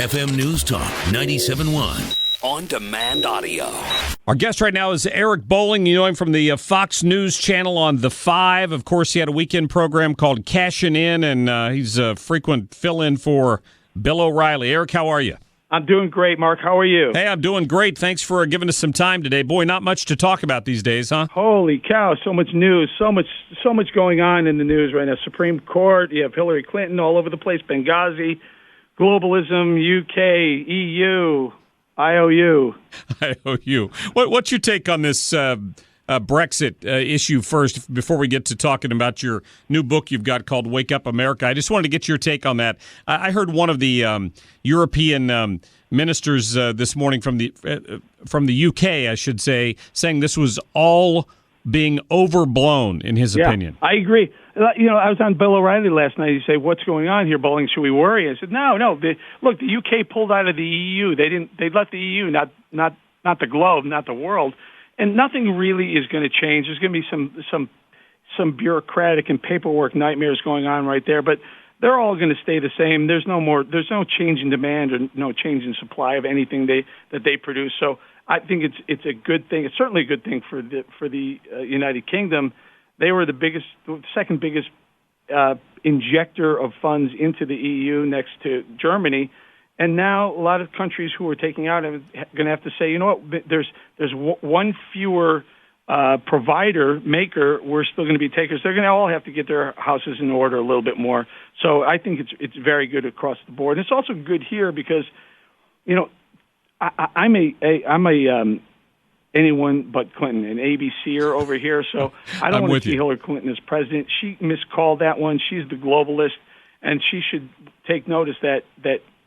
FM News Talk 97.1. On-demand audio. Our guest right now is Eric Bolling. You know him from the Fox News channel on The Five. Of course, he had a weekend program called Cashin' In, and he's a frequent fill-in for Bill O'Reilly. Eric, how are you? I'm doing great, Mark. How are you? Hey, I'm doing great. Thanks for giving us some time today. Boy, not much to talk about these days, huh? Holy cow, so much news, so much going on in the news right now. Supreme Court, you have Hillary Clinton all over the place, Benghazi, globalism, UK, EU, IOU. IOU. What's your take on this BREXIT issue first, before we get to talking about your new book you've got called Wake Up America? I just wanted to get your take on that. I heard one of the European ministers this morning from the UK, I should say, saying this was all being overblown, in his opinion. I agree. You know, I was on Bill O'Reilly last night. He said, "What's going on here, Bolling? Should we worry?" I said, "No. Look, the UK pulled out of the EU. They let the EU, not the globe, not the world, and nothing really is going to change. There's going to be some bureaucratic and paperwork nightmares going on right there, but they're all going to stay the same. There's no change in demand or no change in supply of anything that they produce. So I think it's a good thing. It's certainly a good thing for the United Kingdom. They were the second biggest injector of funds into the EU next to Germany, and now a lot of countries who are taking out are going to have to say, you know what? There's one fewer maker. We're still going to be takers. They're going to all have to get their houses in order a little bit more. So I think it's very good across the board. And it's also good here because, you know, I'm a anyone but Clinton, an ABCer over here. So I don't want to see Hillary Clinton as president. She miscalled that one. She's the globalist, and she should take notice that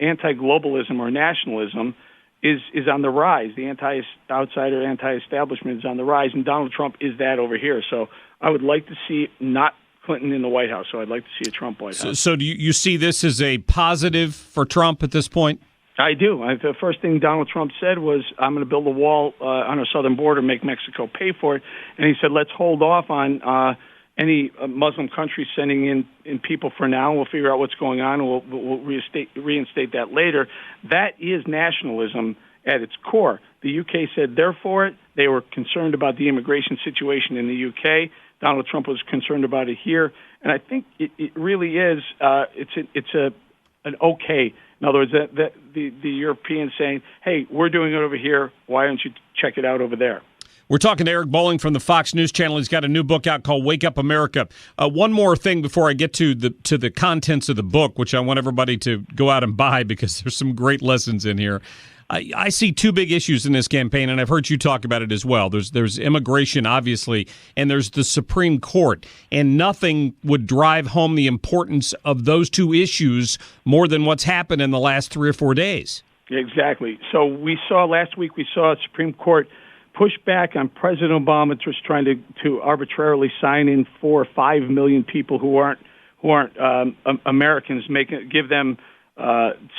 anti-globalism or nationalism is on the rise. The anti-outsider, anti-establishment is on the rise, and Donald Trump is that over here. So I would like to see not Clinton in the White House. So I'd like to see a Trump White House. So do you see this as a positive for Trump at this point? I do. The first thing Donald Trump said was, I'm going to build a wall on our southern border, make Mexico pay for it. And he said, let's hold off on any Muslim countries sending in people for now. We'll figure out what's going on, and we'll reinstate that later. That is nationalism at its core. The UK said they're for it. They were concerned about the immigration situation in the UK. Donald Trump was concerned about it here. And I think it really is, it's an okay. In other words, the Europeans saying, hey, we're doing it over here. Why don't you check it out over there? We're talking to Eric Bolling from the Fox News channel. He's got a new book out called Wake Up America. One more thing before I get to the contents of the book, which I want everybody to go out and buy because there's some great lessons in here. I see two big issues in this campaign, and I've heard you talk about it as well. There's immigration, obviously, and there's the Supreme Court. And nothing would drive home the importance of those two issues more than what's happened in the last 3 or 4 days. Exactly. So last week we saw Supreme Court push back on President Obama just trying to arbitrarily sign in 4 or 5 million people who aren't Americans, give them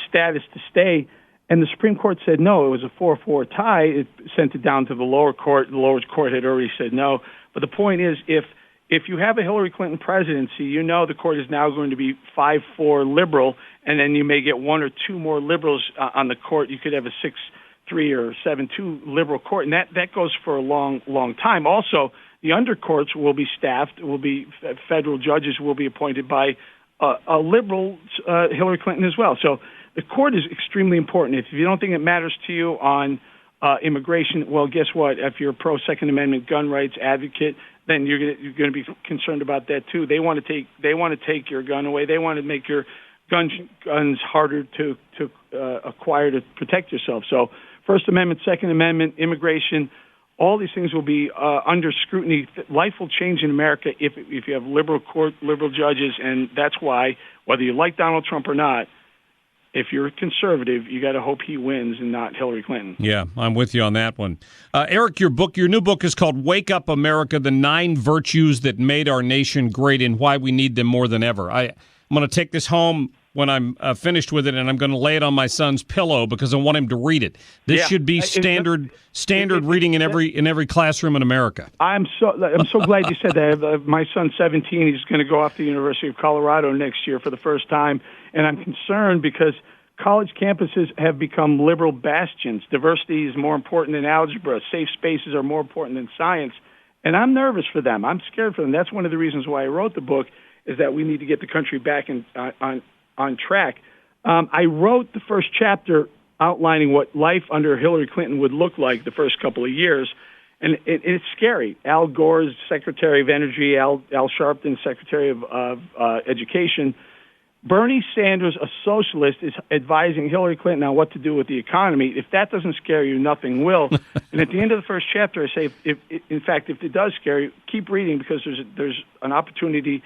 status to stay. And the Supreme Court said no. It was a 4-4 tie. It sent it down to the lower court. The lower court had already said no. But the point is, if you have a Hillary Clinton presidency, you know the court is now going to be 5-4 liberal, and then you may get 1 or 2 more liberals on the court. You could have a 6-3 or 7-2 liberal court, and that goes for a long, long time. Also, the undercourts will be staffed. Federal judges will be appointed by a liberal Hillary Clinton as well. So the court is extremely important. If you don't think it matters to you on immigration, well, guess what? If you're a pro-Second Amendment gun rights advocate, then you're going to be concerned about that too. They want to take your gun away. They want to make your guns harder to acquire to protect yourself. So, First Amendment, Second Amendment, immigration, all these things will be under scrutiny. Life will change in America if you have liberal judges, and that's why, whether you like Donald Trump or not, if you're a conservative, you got to hope he wins and not Hillary Clinton. Yeah, I'm with you on that one. Eric, your new book is called Wake Up America, The 9 Virtues That Made Our Nation Great and Why We Need Them More Than Ever. I'm going to take this home when I'm finished with it, and I'm going to lay it on my son's pillow because I want him to read it. This should be standard reading in every classroom in America. I'm so glad you said that. My son's 17. He's going to go off to the University of Colorado next year for the first time, and I'm concerned because College campuses have become liberal bastions. Diversity is more important than algebra. Safe spaces are more important than science. And I'm nervous for them. I'm scared for them. That's one of the reasons why I wrote the book, is that we need to get the country back on track. I wrote the first chapter outlining what life under Hillary Clinton would look like the first couple of years, and it's scary. Al Gore's Secretary of Energy, Al Sharpton, Secretary of Education. Bernie Sanders, a socialist, is advising Hillary Clinton on what to do with the economy. If that doesn't scare you, nothing will. And at the end of the first chapter, I say, if it does scare you, keep reading, because there's an opportunity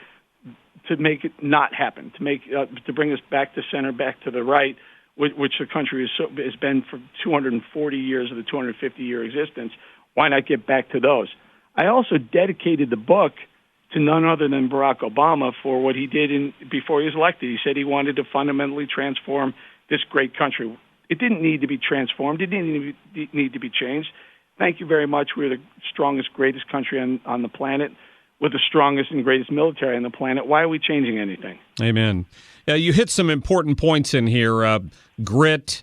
to make it not happen, to bring us back to center, back to the right, which the country has been for 240 years of the 250-year existence. Why not get back to those? I also dedicated the book to none other than Barack Obama for what he did before he was elected. He said he wanted to fundamentally transform this great country. It didn't need to be transformed. It didn't need to be changed. Thank you very much. We're the strongest, greatest country on the planet, with the strongest and greatest military on the planet. Why are we changing anything? Amen. You hit some important points in here. Grit,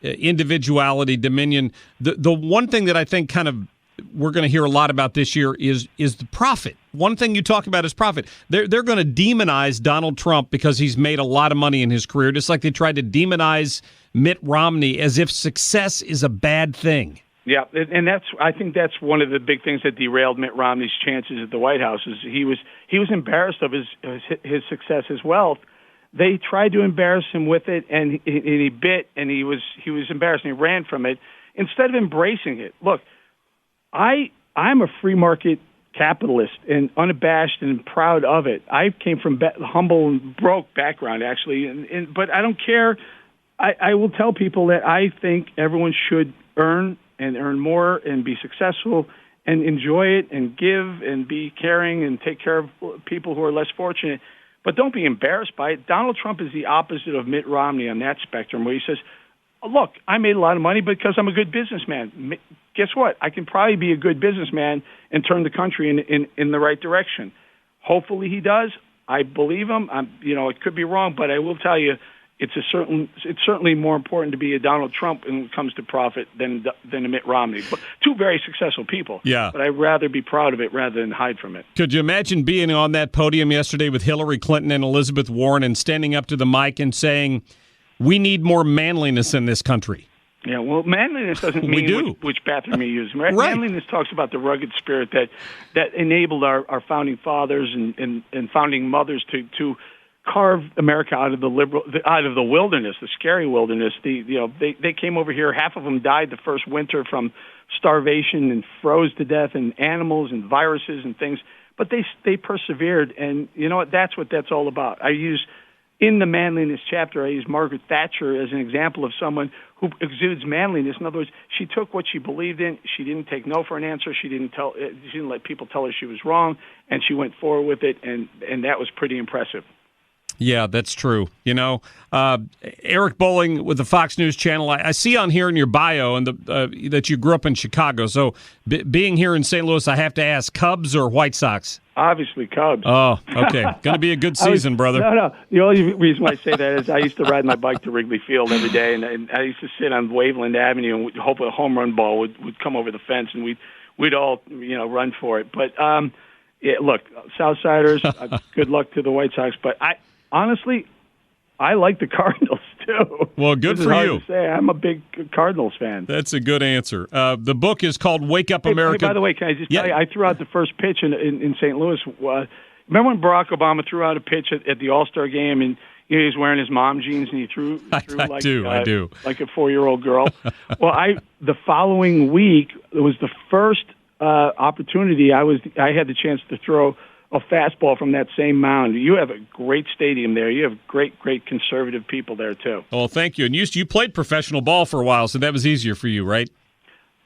individuality, dominion. The one thing that I think kind of we're going to hear a lot about this year is the profit. One thing you talk about is profit. They're going to demonize Donald Trump because he's made a lot of money in his career, just like they tried to demonize Mitt Romney as if success is a bad thing. Yeah, and I think that's one of the big things that derailed Mitt Romney's chances at the White House. Is he was embarrassed of his success, his wealth. They tried to embarrass him with it, and he bit, and he was embarrassed, and he ran from it instead of embracing it. Look, I'm a free market capitalist and unabashed and proud of it. I came from humble and broke background, actually, but I don't care. I will tell people that I think everyone should earn more and be successful and enjoy it and give and be caring and take care of people who are less fortunate. But don't be embarrassed by it. Donald Trump is the opposite of Mitt Romney on that spectrum, where he says, look, I made a lot of money because I'm a good businessman. Guess what? I can probably be a good businessman and turn the country in the right direction. Hopefully he does. I believe him. It could be wrong, but I will tell you, it's certainly more important to be a Donald Trump when it comes to profit than a Mitt Romney. But two very successful people. Yeah. But I'd rather be proud of it rather than hide from it. Could you imagine being on that podium yesterday with Hillary Clinton and Elizabeth Warren and standing up to the mic and saying, we need more manliness in this country? Yeah, well, manliness doesn't mean which bathroom you use. Right? Manliness talks about the rugged spirit that enabled our founding fathers and founding mothers to carve America out of the wilderness, the scary wilderness. They came over here. Half of them died the first winter from starvation and froze to death, and animals and viruses and things. But they persevered, and you know what? That's what that's all about. In the manliness chapter, I use Margaret Thatcher as an example of someone who exudes manliness. In other words, she took what she believed in. She didn't take no for an answer. She didn't let people tell her she was wrong, and she went forward with it, and that was pretty impressive. Yeah, that's true. Eric Bolling with the Fox News Channel. I see on here in your bio and that you grew up in Chicago. So being here in St. Louis, I have to ask, Cubs or White Sox? Obviously, Cubs. Oh, okay. Going to be a good season, brother. No. The only reason why I say that is I used to ride my bike to Wrigley Field every day, and I used to sit on Waveland Avenue and hope a home run ball would come over the fence, and we'd all run for it. But look, Southsiders, good luck to the White Sox. But honestly, I like the Cardinals too. Well, good for you. To say. I'm a big Cardinals fan. That's a good answer. The book is called Wake Up America. Hey, by the way, can I just tell you, I threw out the first pitch in St. Louis. Remember when Barack Obama threw out a pitch at the All-Star game, and he was wearing his mom jeans, and he threw I do. like a 4-year-old girl? Well, the following week, it was the first opportunity I had the chance to throw a fastball from that same mound. You have a great stadium there. You have great conservative people there, too. Oh, thank you. And you played professional ball for a while, so that was easier for you, right?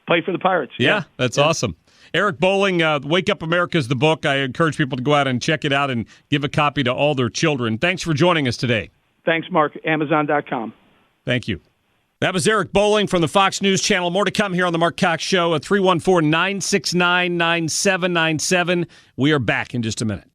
Played for the Pirates. Yeah, that's awesome. Eric Bolling, Wake Up America is the book. I encourage people to go out and check it out and give a copy to all their children. Thanks for joining us today. Thanks, Marc. Amazon.com. Thank you. That was Eric Bolling from the Fox News Channel. More to come here on the Marc Cox Show at 314-969-9797. We are back in just a minute.